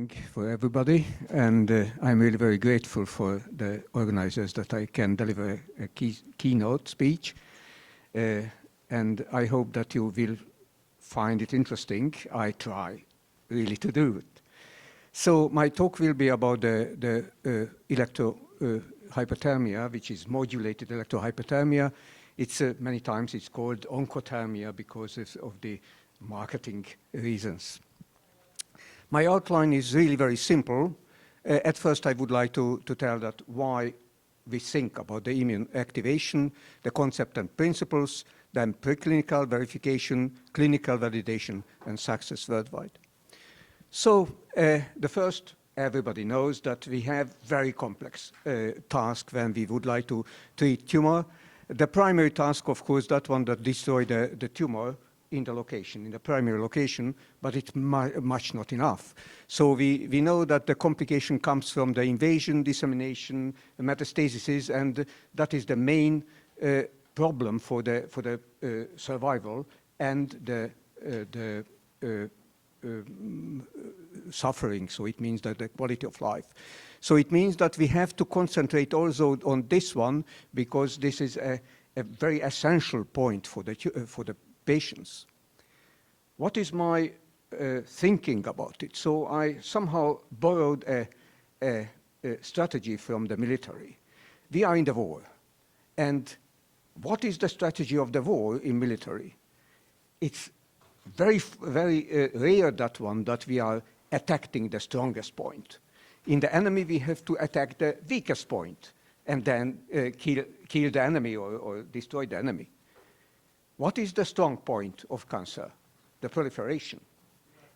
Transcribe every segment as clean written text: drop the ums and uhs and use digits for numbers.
morning for everybody, and I'm really very grateful for the organizers that I can deliver a keynote speech, and I hope that you will find it interesting. I try really to do it. So my talk will be about the electro-hyperthermia, which is modulated electro-hyperthermia. It's many times it's called Oncothermia because of the marketing reasons. My outline is really very simple. At first, I would like to tell that why we think about the immune activation, the concept and principles, then preclinical verification, clinical validation, and success worldwide. So the first, everybody knows that we have very complex task when we would like to treat tumor. The primary task, of course, that one that destroy the tumor in the location, in the primary location, but it's much not enough. So we know that the complication comes from the invasion, dissemination, metastasis, and that is the main problem for the survival and the suffering. So it means that the quality of life. So it means that we have to concentrate also on this one because this is a very essential point for the patients. What is my thinking about it? So I somehow borrowed a strategy from the military. We are in the war. And what is the strategy of the war in military? It's very rare that we are attacking the strongest point. In the enemy, we have to attack the weakest point and then kill the enemy or destroy the enemy. What is the strong point of cancer? The proliferation.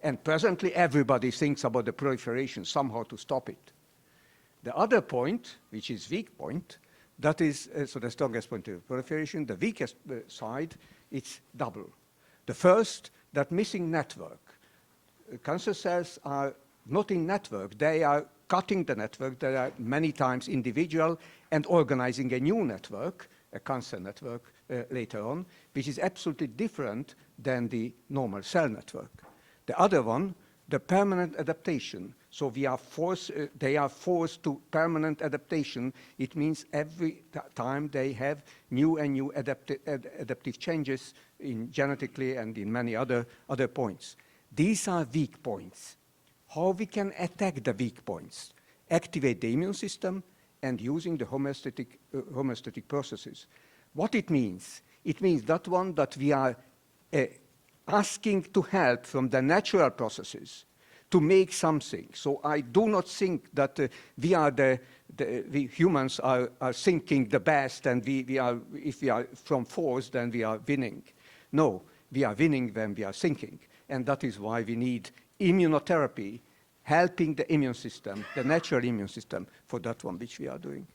And presently, everybody thinks about the proliferation, somehow to stop it. The other point, which is weak point, that is, so the strongest point of proliferation, the weakest side, it's double. The first, that missing network. Cancer cells are not in network. They are cutting the network. They are many times individual and organizing a new network, a cancer network later on, which is absolutely different than the normal cell network. The other one, the permanent adaptation. So they are forced to permanent adaptation. It means every time they have new and new adaptive changes genetically and in many other points. These are weak points. How we can attack the weak points? Activate the immune system and using the homeostatic processes. What it means? It means that we are asking to help from the natural processes to make something. So I do not think that we humans are thinking the best and if we are from force, then we are winning. No, we are winning when we are thinking. And that is why we need immunotherapy, helping the immune system, the natural immune system, for that one which we are doing.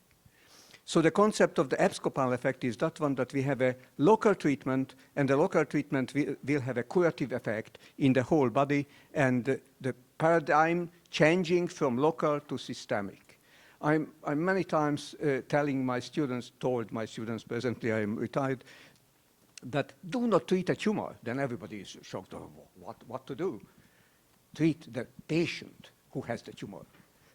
So the concept of the Abscopal effect is that one that we have a local treatment, and the local treatment will have a curative effect in the whole body, and the paradigm changing from local to systemic. I'm many times told my students, presently I am retired, that do not treat a tumor. Then everybody is shocked, oh, what to do? Treat the patient who has the tumor.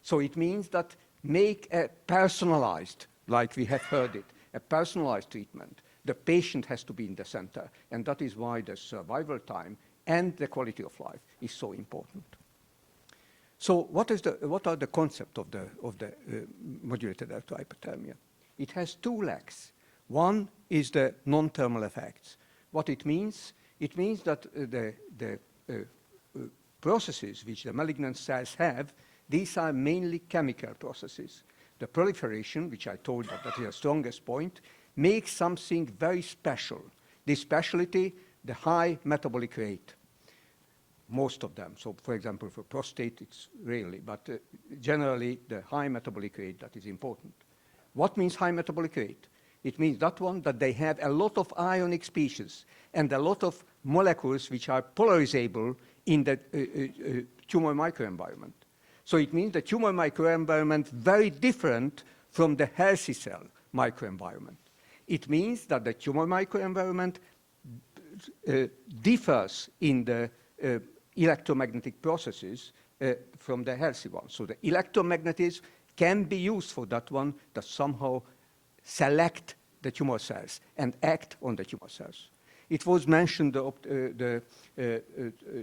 So it means that make a personalized, like we have heard it, a personalized treatment. The patient has to be in the center, and that is why the survival time and the quality of life is so important. So what are the concepts of the modulated electro-hyperthermia? It has two legs. One is the non-thermal effects. What it means? It means that the processes which the malignant cells have, these are mainly chemical processes. The proliferation, which I told you that is the strongest point, makes something very special. This specialty, the high metabolic rate, most of them. So, for example, for prostate, it's rarely, but generally the high metabolic rate that is important. What means high metabolic rate? It means that they have a lot of ionic species and a lot of molecules which are polarizable in the tumor microenvironment. So it means the tumor microenvironment very different from the healthy cell microenvironment. It means that the tumor microenvironment differs in the electromagnetic processes from the healthy one. So the electromagnetism can be used for that one, that somehow select the tumor cells and act on the tumor cells. It was mentioned the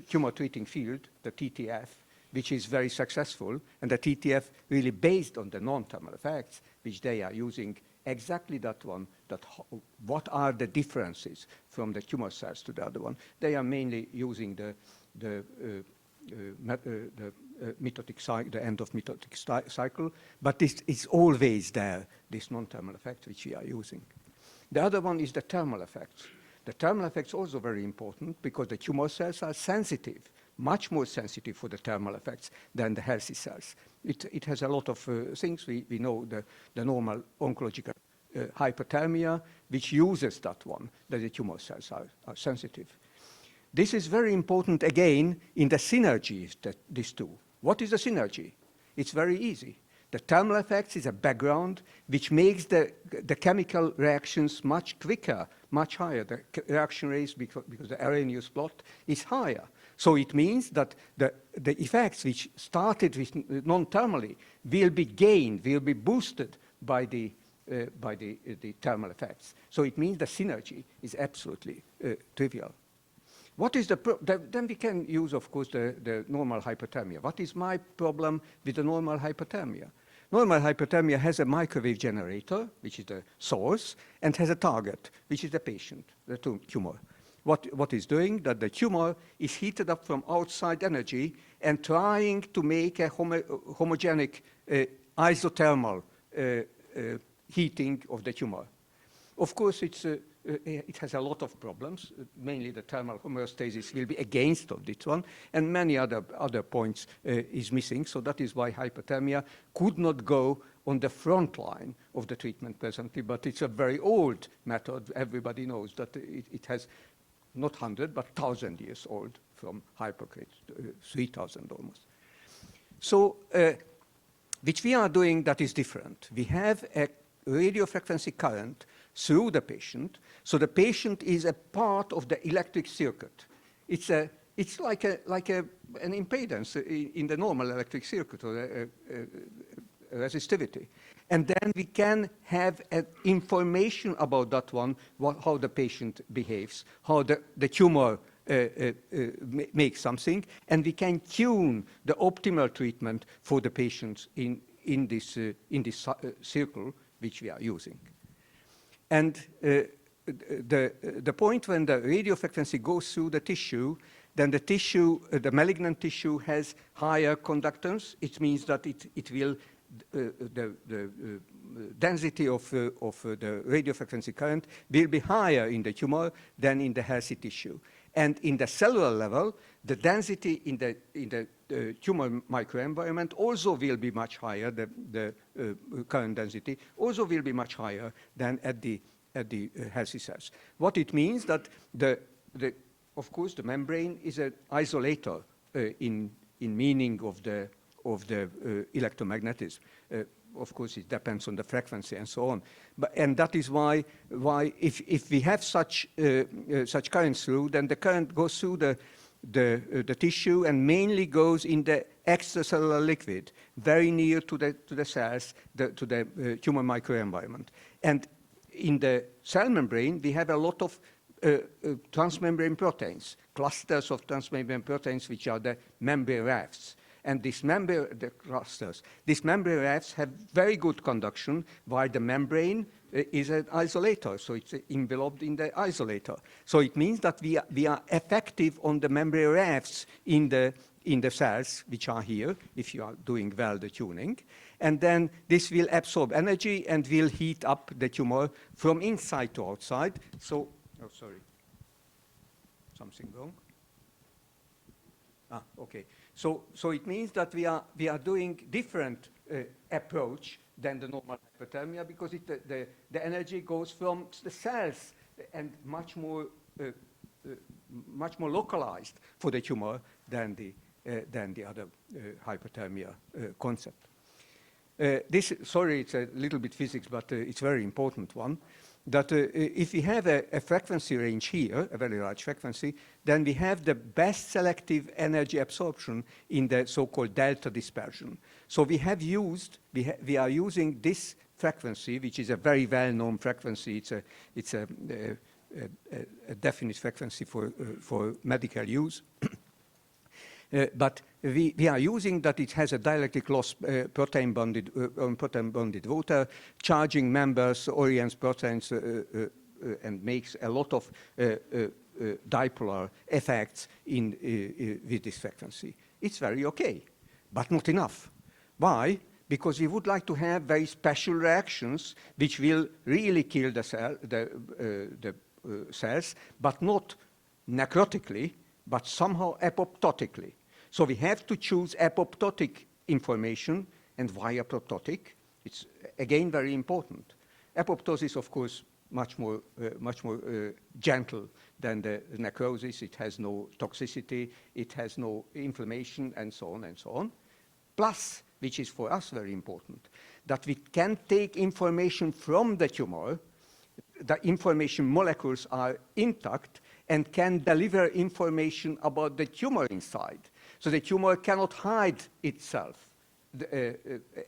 tumor treating field, the TTF, which is very successful, and the TTF really based on the non-thermal effects, which they are using exactly that one, that what are the differences from the tumor cells to the other one. They are mainly using the mitotic cycle, the end of mitotic cycle, but this is always there, this non-thermal effect which we are using. The other one is the thermal effects. The thermal effects also very important because the tumor cells are sensitive, much more sensitive for the thermal effects than the healthy cells. It has a lot of things. We know the normal oncological hyperthermia, which uses that one, that the tumor cells are sensitive. This is very important, again, in the synergies that these two. What is the synergy? It's very easy. The thermal effects is a background which makes the chemical reactions much quicker, much higher. The reaction rates, because the Arrhenius plot is higher. So it means that the effects which started with non-thermally will be gained, will be boosted by the thermal effects. So it means the synergy is absolutely trivial. What is then we can use, of course, the normal hyperthermia. What is my problem with the normal hyperthermia? Normal hyperthermia has a microwave generator, which is the source, and has a target, which is the patient, the tumor. What is doing? That the tumor is heated up from outside energy and trying to make a homogenic isothermal heating of the tumor. Of course, it has a lot of problems. Mainly the thermal homeostasis will be against of this one, and many other points is missing. So that is why hyperthermia could not go on the front line of the treatment presently, but it's a very old method. Everybody knows that it has not 100, but 1,000 years old from Hippocrates, 3,000 almost. So which we are doing that is different. We have a radiofrequency current through the patient, so the patient is a part of the electric circuit. It's like an impedance in the normal electric circuit, or resistivity. And then we can have information about that one, how the patient behaves, how the tumor makes something, and we can tune the optimal treatment for the patients in this circle which we are using. And the point when the radio frequency goes through the tissue, then the tissue, the malignant tissue has higher conductance. It means that it will, the density of the radio frequency current will be higher in the tumor than in the healthy tissue. And in the cellular level, the density in the tumor microenvironment also will be much higher. The current density also will be much higher than at the healthy cells. What it means that of course the membrane is an isolator in meaning of the electromagnetism. Of course, it depends on the frequency and so on. And that is why if we have such currents through, then the current goes through the tissue and mainly goes in the extracellular liquid, very near to the cells, to the tumor microenvironment. And in the cell membrane, we have a lot of transmembrane proteins, clusters of transmembrane proteins, which are the membrane rafts. And these membrane rafts have very good conduction, while the membrane is an isolator, so it's enveloped in the isolator. So it means that we are effective on the membrane rafts in the cells, which are here, if you are doing well the tuning. And then this will absorb energy and will heat up the tumor from inside to outside. So, oh, sorry, something wrong. Ah, okay. So it means that we are doing different approach than the normal hyperthermia, because the energy goes from the cells and much more localized for the tumor than the other hyperthermia concept. Sorry, it's a little bit physics, but it's a very important one. that if we have a frequency range here, a very large frequency, then we have the best selective energy absorption in the so-called delta dispersion. So we are using this frequency, which is a very well-known frequency. It's a definite frequency for medical use. But we are using that it has a dielectric loss protein-bonded water, charging members, orients proteins, and makes a lot of dipolar effects with this frequency. It's very okay, but not enough. Why? Because we would like to have very special reactions which will really kill the cells, but not necrotically, but somehow apoptotically. So we have to choose apoptotic information, and why apoptotic? It's again very important. Apoptosis, of course, much more gentle than the necrosis. It has no toxicity, it has no inflammation, and so on and so on. Plus, which is for us very important, that we can take information from the tumor, the information molecules are intact, and can deliver information about the tumor inside. So the tumor cannot hide itself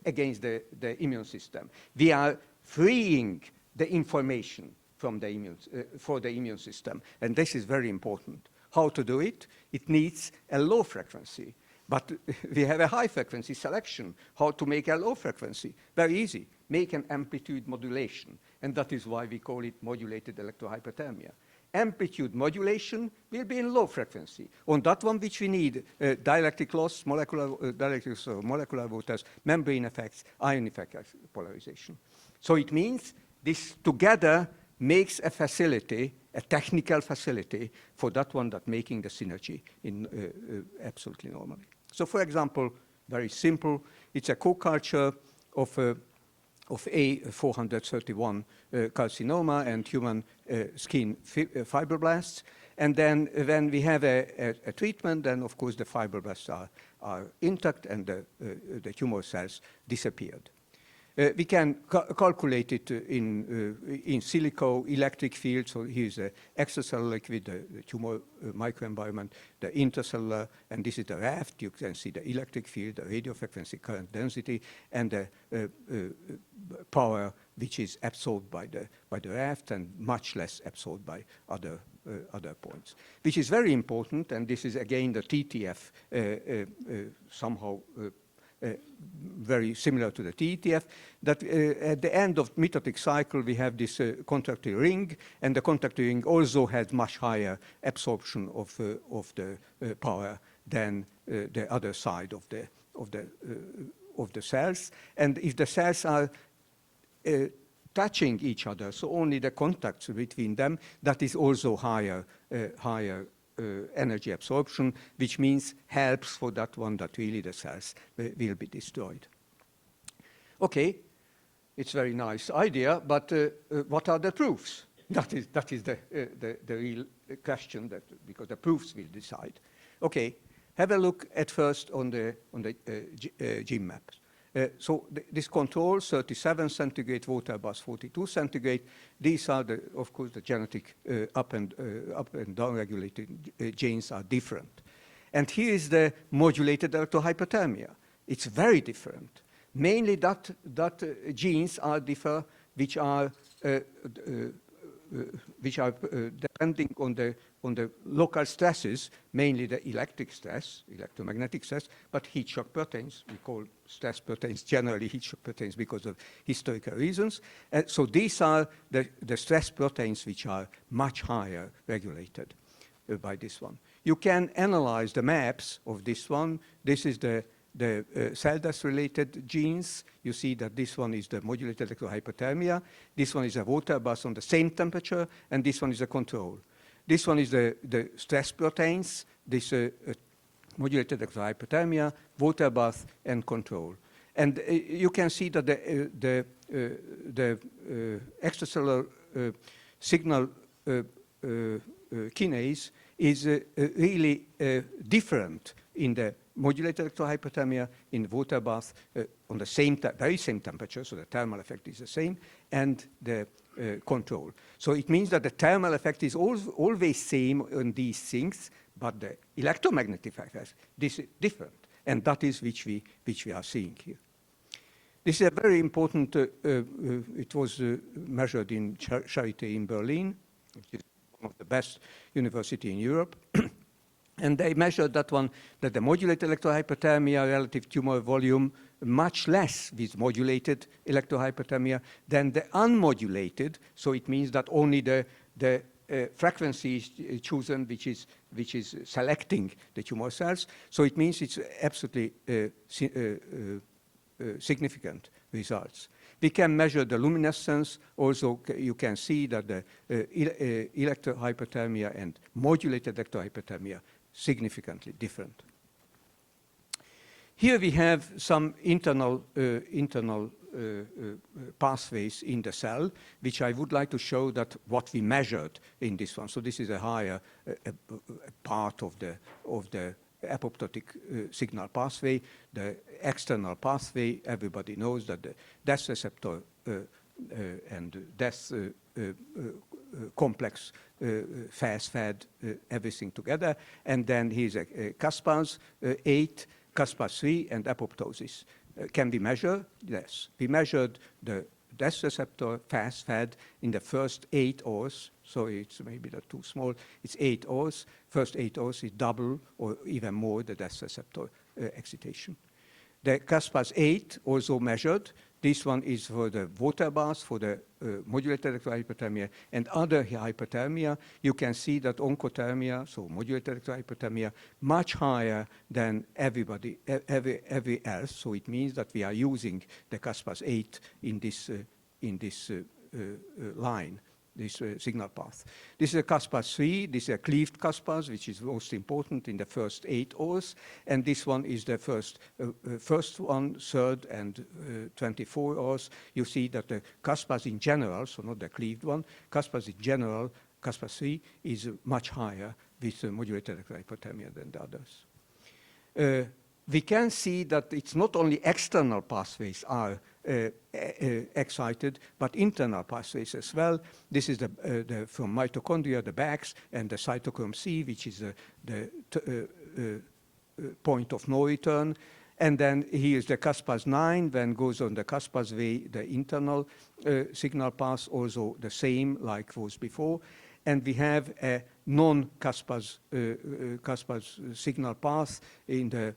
against the immune system. We are freeing the information from for the immune system, and this is very important. How to do it? It needs a low frequency, but we have a high frequency selection. How to make a low frequency? Very easy. Make an amplitude modulation, and that is why we call it modulated electro-hyperthermia. Amplitude modulation will be in low frequency. On that one, which we need dielectric loss, molecular waters, membrane effects, ion effect polarization. So it means this together makes a facility, a technical facility for that one that making the synergy in absolutely normally. So for example, very simple, it's a co-culture of A431 carcinoma and human skin fibroblasts. And then when we have a treatment, then of course the fibroblasts are intact and the tumor cells disappeared. We can calculate it in silico electric field. So here's the extracellular liquid, the tumor microenvironment, the intracellular, and this is the raft. You can see the electric field, the radio frequency, current density, and the power which is absorbed by the raft and much less absorbed by other points, which is very important. And this is again the TTF somehow. Very similar to the TETF, that at the end of mitotic cycle we have this contractile ring, and the contractile ring also has much higher absorption of the power than the other side of the cells. And if the cells are touching each other, so only the contacts between them, that is also higher energy absorption, which means helps for that one that really the cells will be destroyed. Okay, it's a very nice idea, but what are the proofs? That is the real question, because the proofs will decide. Okay, have a look at first on the gene maps. So this control, 37 centigrade, water bath 42 centigrade, these are, of course, the genetic up and down regulated genes are different. And here is the modulated electro-hyperthermia. It's very different. Mainly that genes are differ, which are depending on the local stresses, mainly the electric stress, electromagnetic stress, but heat shock proteins. We call stress proteins generally heat shock proteins because of historical reasons. So these are the stress proteins which are much higher regulated by this one. You can analyze the maps of this one. This is the cell death-related genes. You see that this one is the modulated electro-hyperthermia. This one is a water bath on the same temperature, and this one is a control. This one is the stress proteins, this modulated electro-hyperthermia, water bath, and control. And you can see that the extracellular signal kinase is really different in the modulated electro-hyperthermia, in water bath, on the very same temperature, so the thermal effect is the same, and the control. So it means that the thermal effect is always same on these things, but the electromagnetic effect, this is different. And that is which we are seeing here. This is a very important, it was measured in Charité in Berlin, which is one of the best university in Europe. And they measured that one, that the modulated electro-hyperthermia relative tumor volume much less with modulated electro-hyperthermia than the unmodulated. So it means that only the frequency is chosen, which is selecting the tumor cells. So it means it's absolutely significant results. We can measure the luminescence. Also, you can see that the electro-hyperthermia and modulated electro-hyperthermia significantly different. Here we have some internal pathways in the cell, which I would like to show that what we measured in this one. So this is a higher part of the apoptotic signal pathway. The external pathway, everybody knows that the death receptor and death complex fast-fed everything together. And then here's a Caspase 8, Caspase 3, and apoptosis. Can we measure? Yes. We measured the death receptor fast-fed in the first 8 hours. So it's maybe that's too small. It's 8 hours. First 8 hours is double or even more the death receptor excitation. The Caspase 8 also measured. This one is for the water bath, for the modulated electro-hyperthermia and other hyperthermia. You can see that oncothermia, so modulated electro-hyperthermia, much higher than every else. So it means that we are using the Caspase 8 in this line, this signal path. This is a Caspase 3. This is a cleaved Caspase, which is most important in the first 8 hours. And this one is the first one, third, and 24 hours. You see that the Caspase in general, so not the cleaved one, Caspase in general, Caspase 3, is much higher with modulated hyperthermia than the others. We can see that it's not only external pathways are excited, but internal pathways as well. This is from mitochondria, the bags, and the cytochrome C, which is the point of no return. And then here is the Caspase 9, then goes on the Caspase way, the internal signal path, also the same like was before. And we have a non-Caspase signal path in the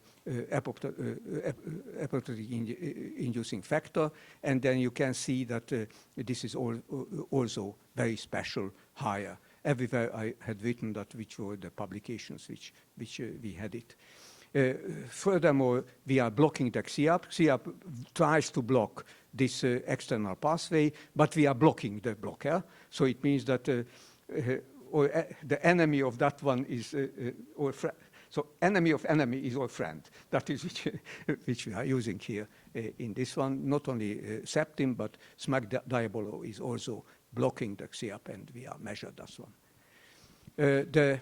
apoptotic inducing factor. And then you can see that this is also very special, higher. Everywhere I had written that which were the publications which we had it. Furthermore, we are blocking the XIAP. XIAP tries to block this external pathway, but we are blocking the blocker. So it means that the enemy of that one is so enemy of enemy is our friend. That is which we are using here in this one. Not only septin, but SMAC-diabolo is also blocking the XIAP, and we are measured that one. The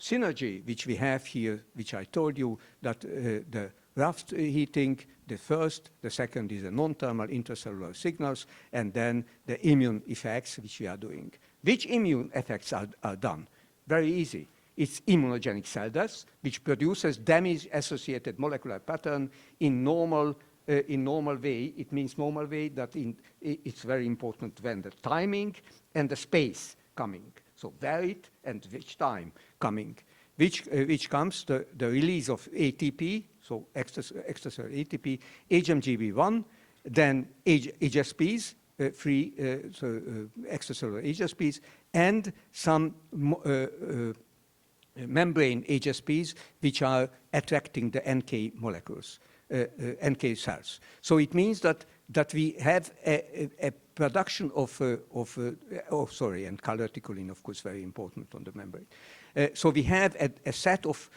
synergy which we have here, which I told you, that the rough heating, the first, the second is the non-thermal intracellular signals, and then the immune effects which we are doing. Which immune effects are done? Very easy. It's immunogenic cell death, which produces damage-associated molecular pattern in normal way. It means normal way that it's very important when the timing and the space coming. So varied and which time coming. Which comes the release of ATP, so extracellular ATP, HMGB1, then HSPs, free extracellular HSPs, and some membrane HSPs, which are attracting the NK molecules, NK cells. So it means that we have a production of and calreticulin, of course, very important on the membrane. So we have a set of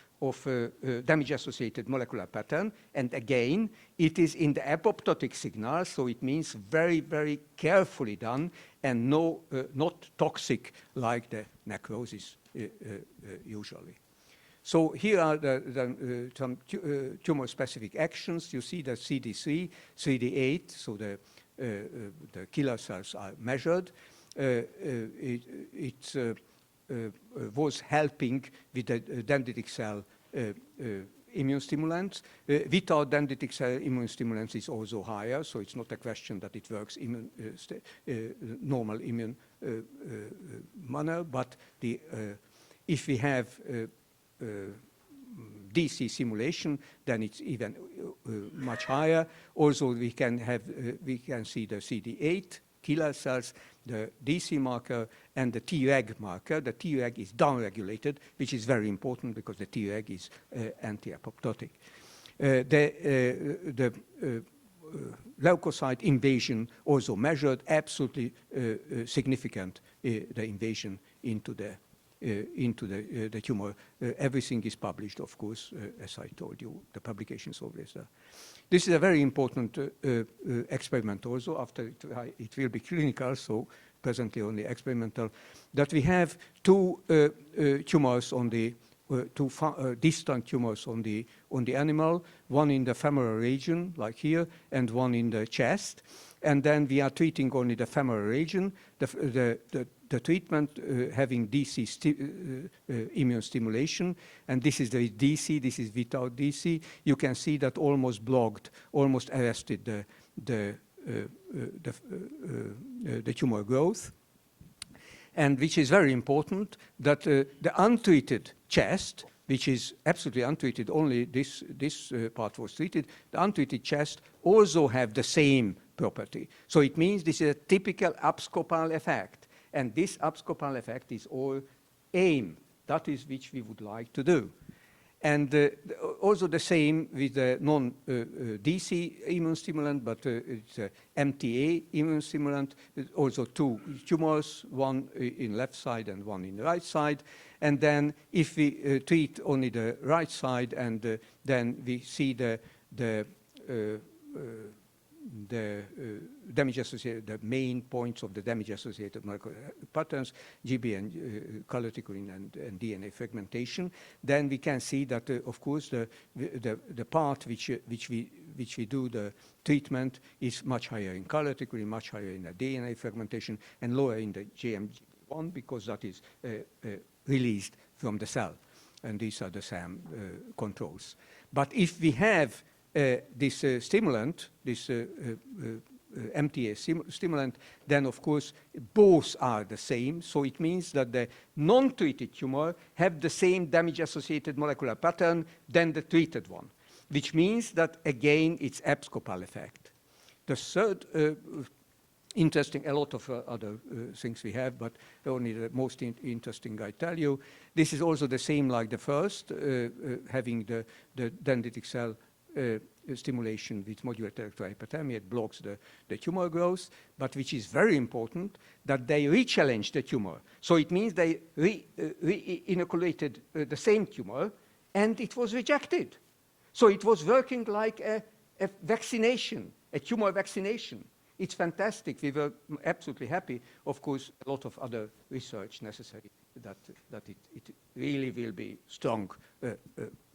damage-associated molecular pattern, and again, it is in the apoptotic signal, so it means very, very carefully done and not toxic like the necrosis usually. So here are some tumor-specific actions. You see the CD3, CD8, so the the killer cells are measured, it was helping with the dendritic cell immune stimulants. Without dendritic cell immune stimulants is also higher, so it's not a question that it works in normal immune manner, but if we have DC simulation, then it's even much higher. Also, we can see the CD8 killer cells, the DC marker, and the Treg marker. The Treg is downregulated, which is very important because the Treg is anti-apoptotic. The leukocyte invasion also measured, absolutely significant, the invasion into the tumor. Everything is published, of course, as I told you. The publication is always there. This is a very important experiment also. After it will be clinical, so presently only experimental, that we have two tumors on the distant tumors on the animal, one in the femoral region, like here, and one in the chest. And then we are treating only the femoral region. The treatment having DC immune stimulation, and this is the DC, this is without DC. You can see that almost blocked, almost arrested the tumor growth. And which is very important, that the untreated chest, which is absolutely untreated, only this part was treated, the untreated chest also have the same property. So it means this is a typical abscopal effect. And this abscopal effect is all aim. That is which we would like to do. And also the same with the non-DC immune stimulant, but it's a MTA immune stimulant. Also two tumors, one in left side and one in the right side. And then if we treat only the right side, and then we see the damage-associated, the main points of the damage-associated molecular patterns, GB and calreticulin and DNA fragmentation, then we can see that, of course, the part which we do the treatment is much higher in calreticulin, much higher in the DNA fragmentation, and lower in the GM1 because that is released from the cell. And these are the same controls. But if we have this stimulant, this MTA stimulant, then of course both are the same. So it means that the non-treated tumor have the same damage-associated molecular pattern than the treated one, which means that again it's abscopal effect. The third interesting, a lot of other things we have, but only the most interesting I tell you. This is also the same like the first, having the dendritic cell stimulation with modulated electro-hyperthermia. It blocks the tumor growth, but which is very important, that they re-challenge the tumor. So it means they re-inoculated the same tumor, and it was rejected. So it was working like a vaccination, a tumor vaccination. It's fantastic. We were absolutely happy. Of course, a lot of other research necessary that it really will be strong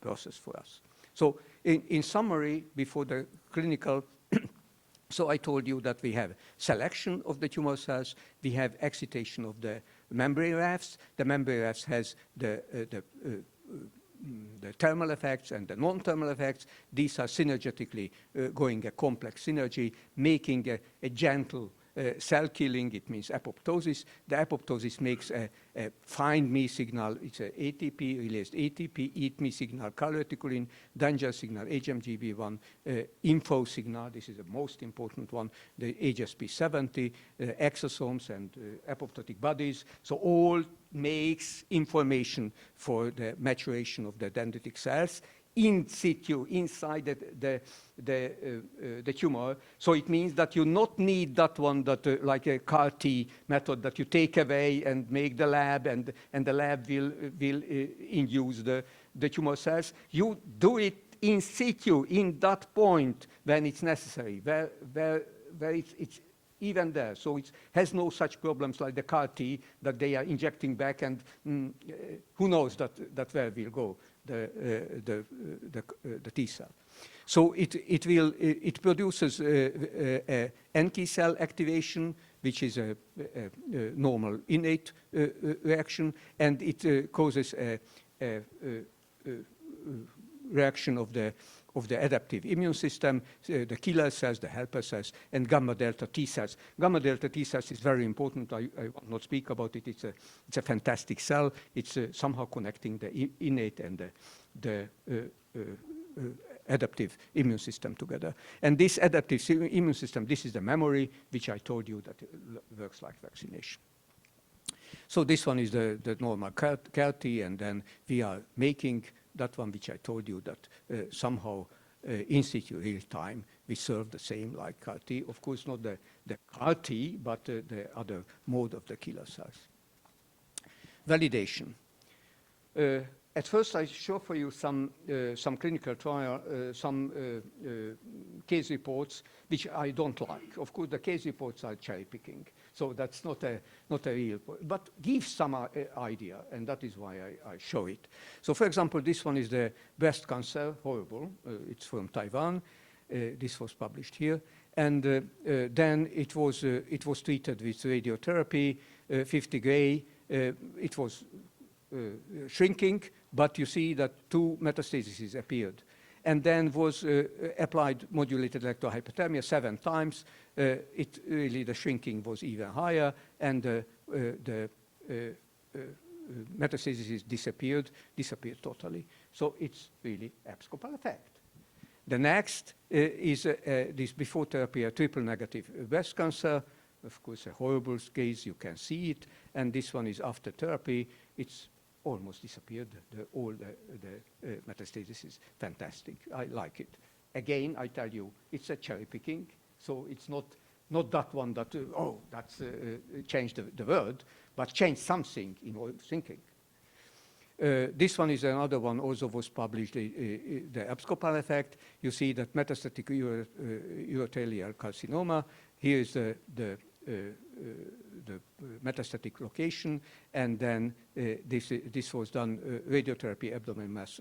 process for us. So in summary, before the clinical, so I told you that we have selection of the tumor cells, we have excitation of the membrane rafts. The membrane rafts has the thermal effects and the non-thermal effects. These are synergetically going a complex synergy, making a gentle cell killing. It means apoptosis. The apoptosis makes a find me signal. It's a ATP, released ATP, eat me signal, calreticulin, danger signal, HMGB1, info signal. This is the most important one, the HSP70, exosomes and apoptotic bodies. So all makes information for the maturation of the dendritic cells in situ, inside the tumor. So it means that you not need that one that like a CAR-T method that you take away and make the lab, and the lab will induce the tumor cells. You do it in situ, in that point when it's necessary, where it's even there. So it has no such problems like the CAR T that they are injecting back, and who knows that where will go the T cell. So it produces NK cell activation, which is a normal innate reaction, and it causes a reaction of the adaptive immune system, the killer cells, the helper cells, and gamma delta T cells. Gamma delta T cells is very important. I will not speak about it. It's a fantastic cell. It's somehow connecting the innate and the adaptive immune system together. And this adaptive immune system, this is the memory, which I told you that works like vaccination. So this one is the normal CAR T, and then we are making that one which I told you that somehow in situ real time we serve the same like CAR T. Of course, not the CAR T, but the other mode of the killer cells. Validation. At first, I show for you some clinical trial, some case reports, which I don't like. Of course, the case reports are cherry picking, so that's not a real, but give some idea, and that is why I show it. So, for example, this one is the breast cancer, horrible. It's from Taiwan. This was published here, and then it was treated with radiotherapy, 50 gray. It was shrinking, but you see that 2 metastases appeared. And then was applied modulated electro-hyperthermia 7 times. The shrinking was even higher, and the metastases disappeared totally. So it's really Abscopal effect. The next is this before therapy, a triple negative breast cancer. Of course, a horrible case, you can see it. And this one is after therapy. It's almost disappeared. All the metastasis is fantastic. I like it. Again, I tell you, it's a cherry picking. So it's not that one that, that's changed the world, but changed something in our thinking. This one is another one, also was published, the Abscopal effect. You see that metastatic urothelial carcinoma. Here is the metastatic location, and then this was done radiotherapy abdomen mass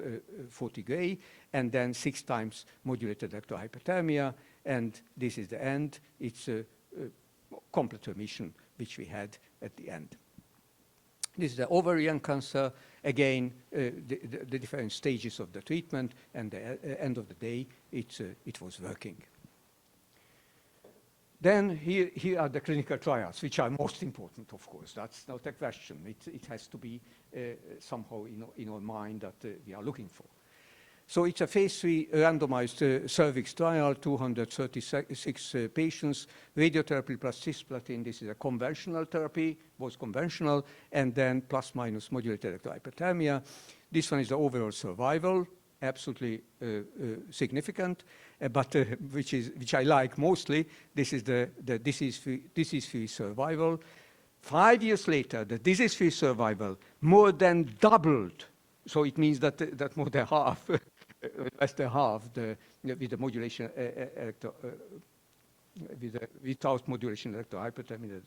40 gray, and then 6 times modulated electro-hyperthermia, and this is the end. It's a complete remission which we had at the end. This is the ovarian cancer. Again, the different stages of the treatment, and at the end of the day, it was working. Then here are the clinical trials, which are most important, of course. That's not a question. It has to be somehow in our mind that we are looking for. So it's a phase 3 randomized cervix trial, 236 patients, radiotherapy plus cisplatin. This is a conventional therapy, was conventional, and then plus minus modulated electro-hyperthermia. This one is the overall survival, absolutely significant, but which I like mostly. This is the disease-free survival. 5 years later, the disease-free survival more than doubled. So it means that more than half, less than half, with the modulation without modulation electro-hyperthermia.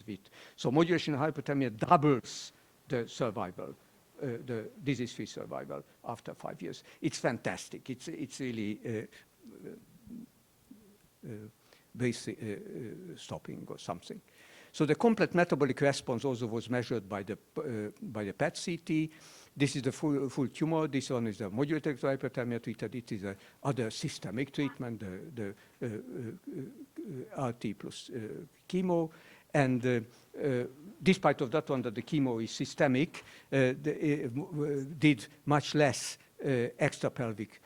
So modulation hyperthermia doubles the survival. The disease-free survival after 5 years. It's fantastic. It's really basic stopping or something. So the complete metabolic response also was measured by the PET-CT. This is the full tumor. This one is the modulated hyperthermia treated. It is other systemic treatment, the RT plus chemo. And despite of that one, that the chemo is systemic, did much less extrapelvic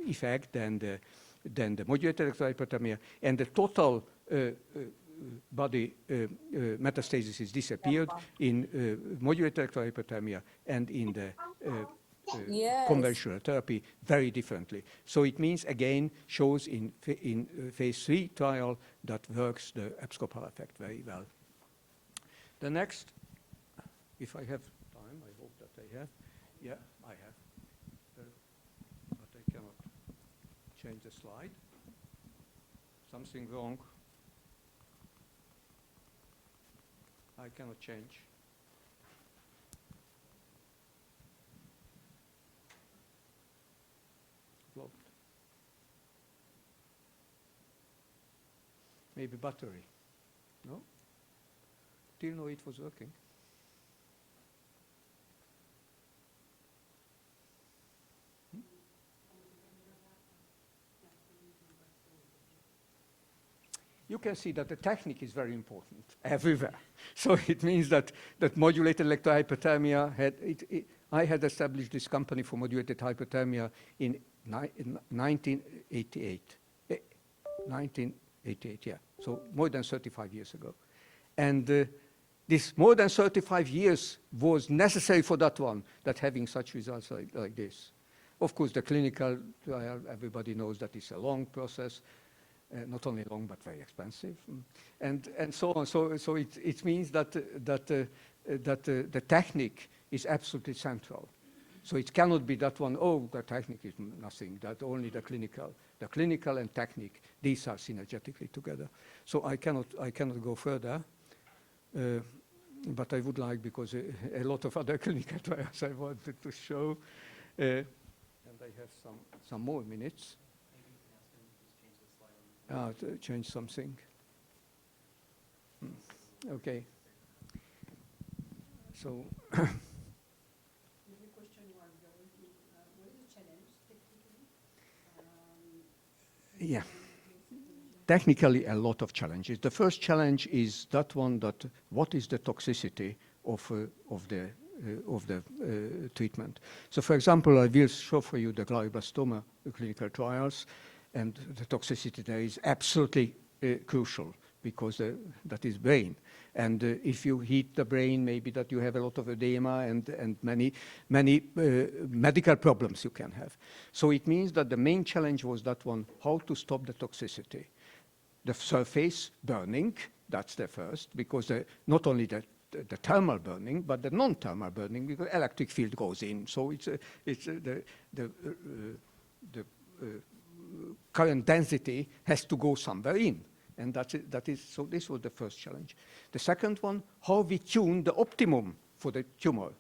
effect than the modulated hyperthermia, and the total body metastasis disappeared in modulated hyperthermia and in the conventional therapy very differently. So it means, again, shows in phase 3 trial that works the Abscopal effect very well. The next, if I have time, I hope that I have. Yeah, I have. But I cannot change the slide. Something wrong. I cannot change. Blocked. Maybe battery. No? Till now it was working. You can see that the technique is very important everywhere. So it means that modulated electro-hyperthermia I had established this company for modulated hyperthermia in 1988. 1988, yeah. So more than 35 years ago. And this more than 35 years was necessary for that one, that having such results like this. Of course, the clinical trial, everybody knows that it's a long process. Not only long, but very expensive, and so on. So it means that the technique is absolutely central. So it cannot be that one, oh, the technique is nothing, that only the clinical. The clinical and technique, these are synergetically together. So I cannot go further, but I would like, because a lot of other clinical trials I wanted to show, and I have some more minutes. To change something. Okay. So. Maybe question one. What is the challenge technically? Yeah. Technically, a lot of challenges. The first challenge is that one, that what is the toxicity of the treatment. So, for example, I will show for you the glioblastoma clinical trials. And the toxicity there is absolutely crucial, because that is brain. And if you heat the brain, maybe that you have a lot of edema and many medical problems you can have. So it means that the main challenge was that one, how to stop the toxicity. The surface burning, that's the first, because not only the thermal burning, but the non-thermal burning, because electric field goes in. So it's the current density has to go somewhere in. And that is, so this was the first challenge. The second one, how we tune the optimum for the tumor.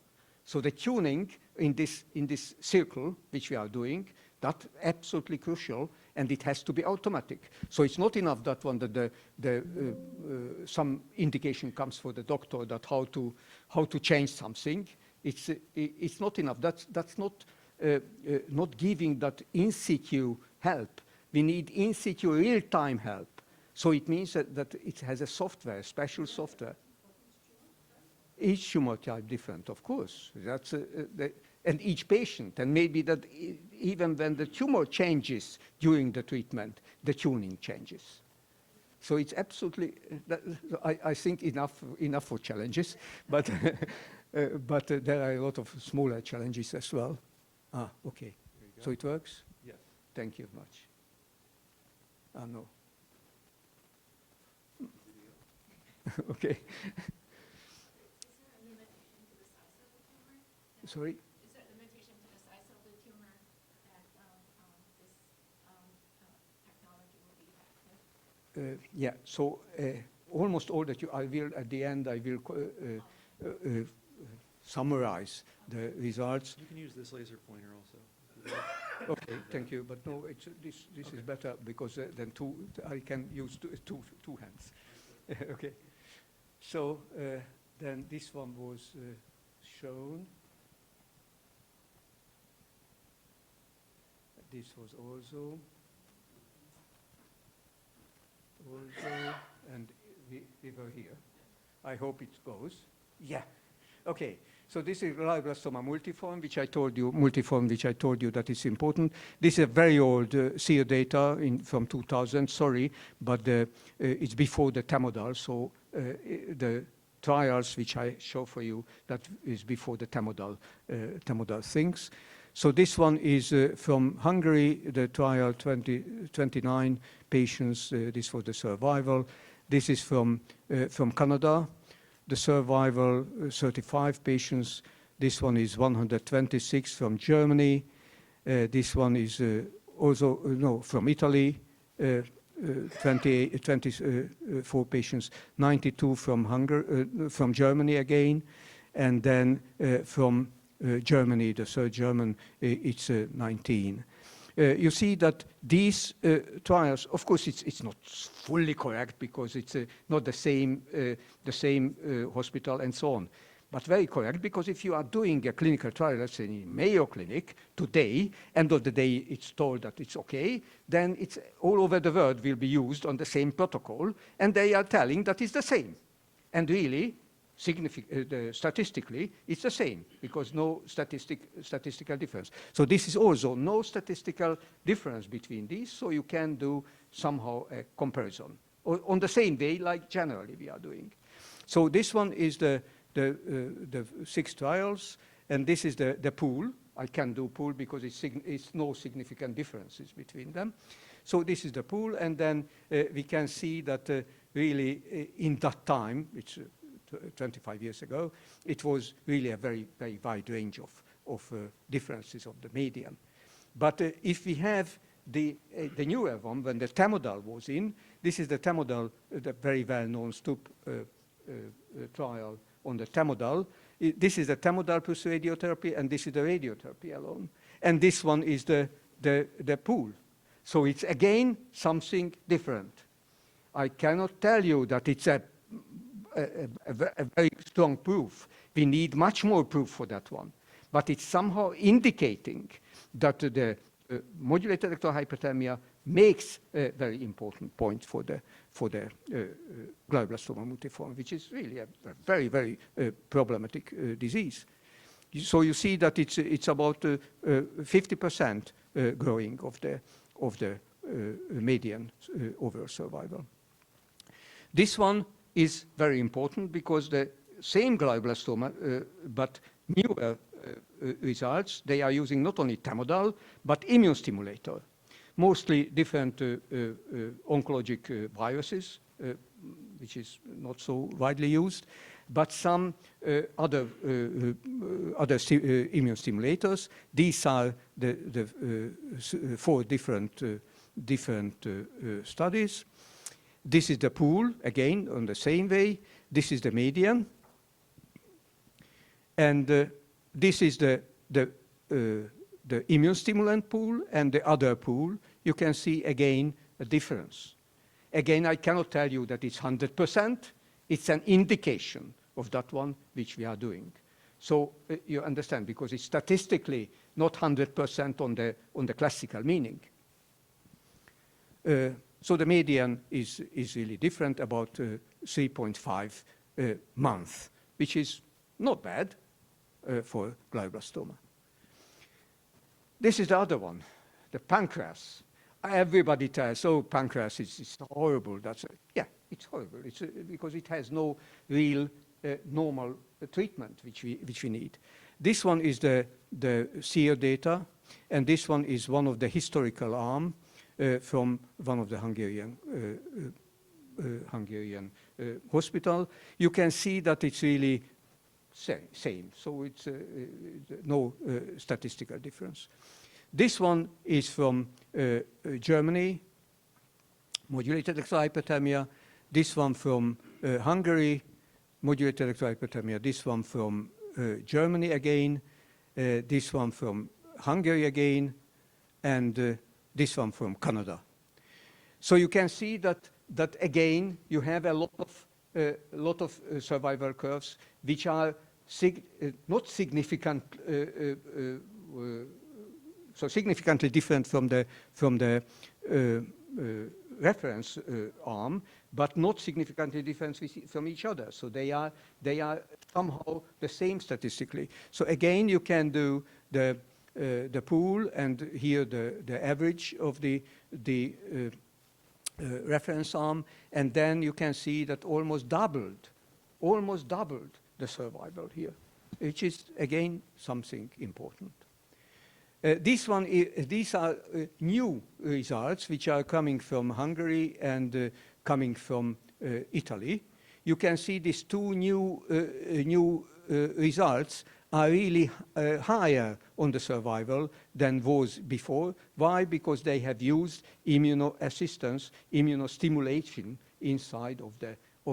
So the tuning in this circle, which we are doing, that's absolutely crucial, and it has to be automatic. So it's not enough that one, that some indication comes for the doctor that how to change something. It's not enough. That's not giving that in situ help. We need in situ real-time help. So it means that it has a software, a special software. Each tumor type different, of course. That's and each patient, and maybe that even when the tumor changes during the treatment, the tuning changes. So it's absolutely, I think enough for challenges, but but there are a lot of smaller challenges as well. Okay. So it works? Yes. Thank you much. No. Okay. Is there a limitation to the size of the tumor? Sorry? Is there a limitation to the size of the tumor that this technology will be effective? Yeah, so almost all that I will, at the end, I will summarize the results. You can use this laser pointer also. Okay, thank you, but no, this is better, because then I can use two hands. Okay, so then this one was shown. This was also, and we were here. I hope it goes. Yeah. Okay. So this is glioblastoma multiforme, which I told you that is important. This is a very old SEER data from 2000. Sorry, but it's before the Temodal. So the trials which I show for you, that is before the Temodal things. So this one is from Hungary, the trial 29 patients. This was the survival. This is from Canada. The survival, 35 patients. This one is 126 from Germany. This one is also, from Italy. 24 patients, 92 from Germany again, and then from Germany, the third German, it's 19. You see that these trials, of course, it's not fully correct because it's not the same hospital and so on, but very correct because if you are doing a clinical trial, let's say in Mayo Clinic today, end of the day it's told that it's okay, then it's all over the world will be used on the same protocol, and they are telling that it's the same. And really, statistically, it's the same because no statistical difference. So this is also no statistical difference between these, so you can do somehow a comparison on the same way like generally we are doing. So this one is the 6 trials, and this is the pool. I can do pool because it's no significant differences between them. So this is the pool, and then we can see that really in that time, which 25 years ago, it was really a very, very wide range of differences of the median. But if we have the newer one, when the Temodal was in, this is the Temodal, the very well-known STUP trial on the Temodal. This is the Temodal plus radiotherapy, and this is the radiotherapy alone. And this one is the pool. So it's again something different. I cannot tell you that it's a very strong proof. We need much more proof for that one. But it's somehow indicating that the modulated electro-hyperthermia makes a very important point for the glioblastoma multiforme, which is really a very, very problematic disease. So you see that it's about 50% growing of the median overall survival. This one is very important because the same glioblastoma, but newer results, they are using not only Temodal, but immune stimulator, mostly different oncologic viruses, which is not so widely used, but some other immune stimulators. These are the 4 different studies. This is the pool, again, on the same way. This is the median. And this is the immune stimulant pool and the other pool. You can see, again, a difference. Again, I cannot tell you that it's 100%. It's an indication of that one which we are doing. So you understand, because it's statistically not 100% on the classical meaning. So the median is really different, about 3.5 months, which is not bad for glioblastoma. This is the other one, the pancreas. Everybody tells, oh, pancreas is horrible. Yeah, it's horrible. It's because it has no real normal treatment which we need. This one is the SEER data, and this one is one of the historical arm from one of the Hungarian hospital. You can see that it's really same. So it's no statistical difference. This one is from Germany, modulated electro-hyperthermia. This one from Hungary, modulated electro-hyperthermia. This one from Germany again. This one from Hungary again. And this one from Canada. So you can see that again, you have a lot of survival curves which are not significant, so significantly different from the reference arm, but not significantly different from each other. So they are somehow the same statistically. So again, you can do the pool and here the average of the reference arm, and then you can see that almost doubled the survival here, which is again something important. These are new results which are coming from Hungary and coming from Italy. You can see these 2 new results are really higher on the survival than was before. Why? Because they have used immunoassistance, immunostimulation inside of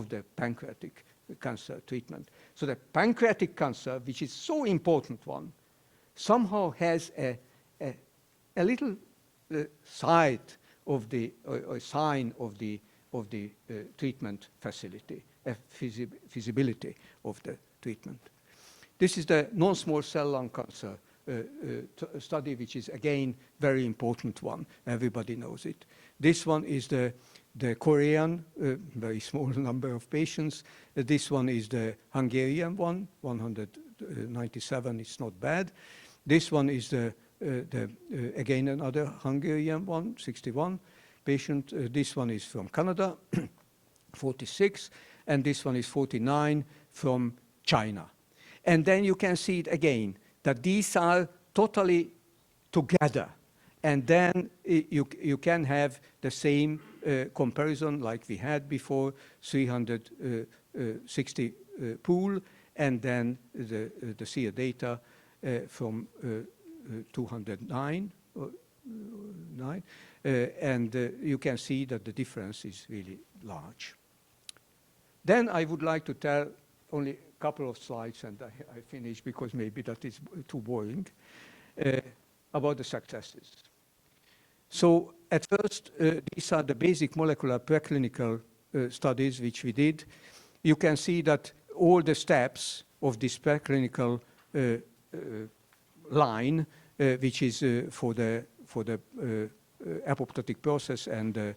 the pancreatic cancer treatment. So the pancreatic cancer, which is so important one, somehow has a little side of the sign of the treatment facility, feasibility of the treatment. This is the non-small cell lung cancer study, which is again very important one. Everybody knows it. This one is the Korean, very small number of patients. This one is the Hungarian one, 197 is not bad. This one is again another Hungarian one, 61 patient. This one is from Canada, 46, and this one is 49 from China. And then you can see it again, that these are totally together. And then you can have the same comparison like we had before, 360 pool, and then the SEER data from 209, and you can see that the difference is really large. Then I would like to tell only a couple of slides, and I finish because maybe that is too boring, about the successes. So at first, these are the basic molecular preclinical studies which we did. You can see that all the steps of this preclinical line, which is for the apoptotic process and the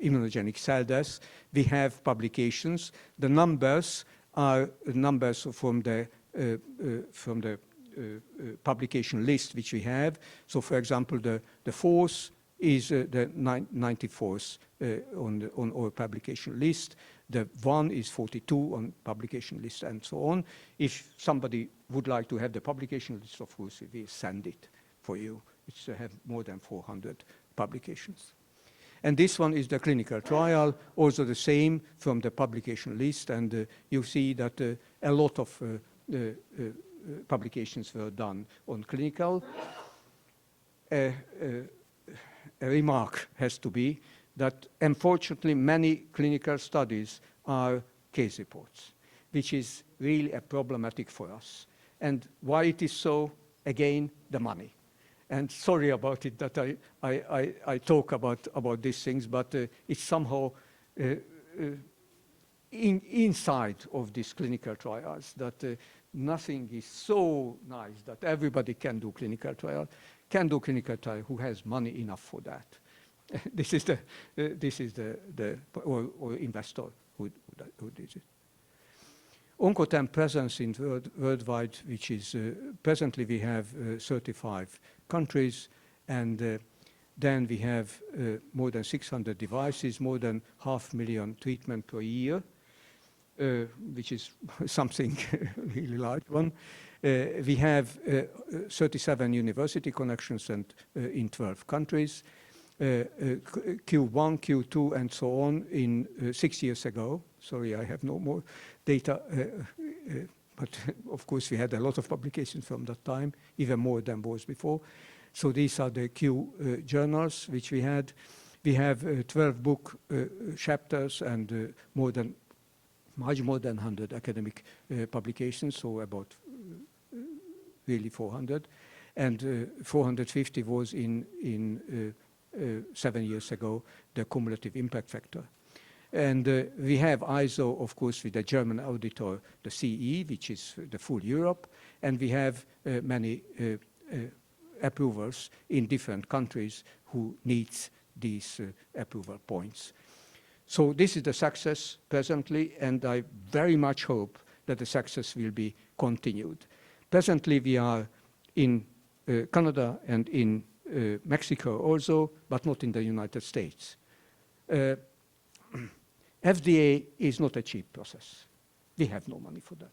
immunogenic cell death, we have publications. The numbers are numbers from the publication list which we have. So, for example, the fourth is the 94th on our publication list. The 1 is 42 on publication list, and so on. If somebody would like to have the publication list, of course, we send it for you. It's have more than 400 publications. And this one is the clinical trial, also the same from the publication list, and you see that a lot of publications were done on clinical. A remark has to be that unfortunately many clinical studies are case reports, which is really a problematic for us. And why it is so? Again, the money. And sorry about it that I talk about these things, but it's somehow inside of these clinical trials that nothing is so nice that everybody can do clinical trial who has money enough for that. This is the investor who did it. Oncotherm presence in worldwide, which is presently we have 35 countries, and then we have more than 600 devices, more than 500,000 treatment per year, which is something really large one. We have 37 university connections and in 12 countries. Q1, Q2, and so on in 6 years ago. Sorry, I have no more data, but of course we had a lot of publications from that time, even more than was before. So these are the Q journals which we had. We have 12 book chapters and much more than 100 academic publications, so about really 400. And 450 was in 7 years ago, the cumulative impact factor. And we have ISO, of course, with the German auditor, the CE, which is the full Europe, and we have many approvals in different countries who needs these approval points. So this is the success presently, and I very much hope that the success will be continued. Presently, we are in Canada and in Mexico also, but not in the United States. FDA is not a cheap process. We have no money for that.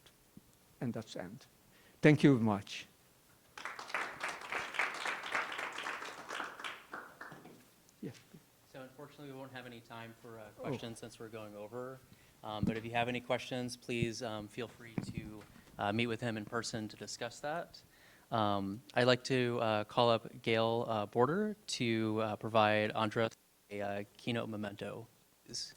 And that's the end. Thank you very much. Yes. So unfortunately, we won't have any time for questions since we're going over. But if you have any questions, please feel free to meet with him in person to discuss that. I'd like to call up Gail Border to provide Andras a keynote memento. Please.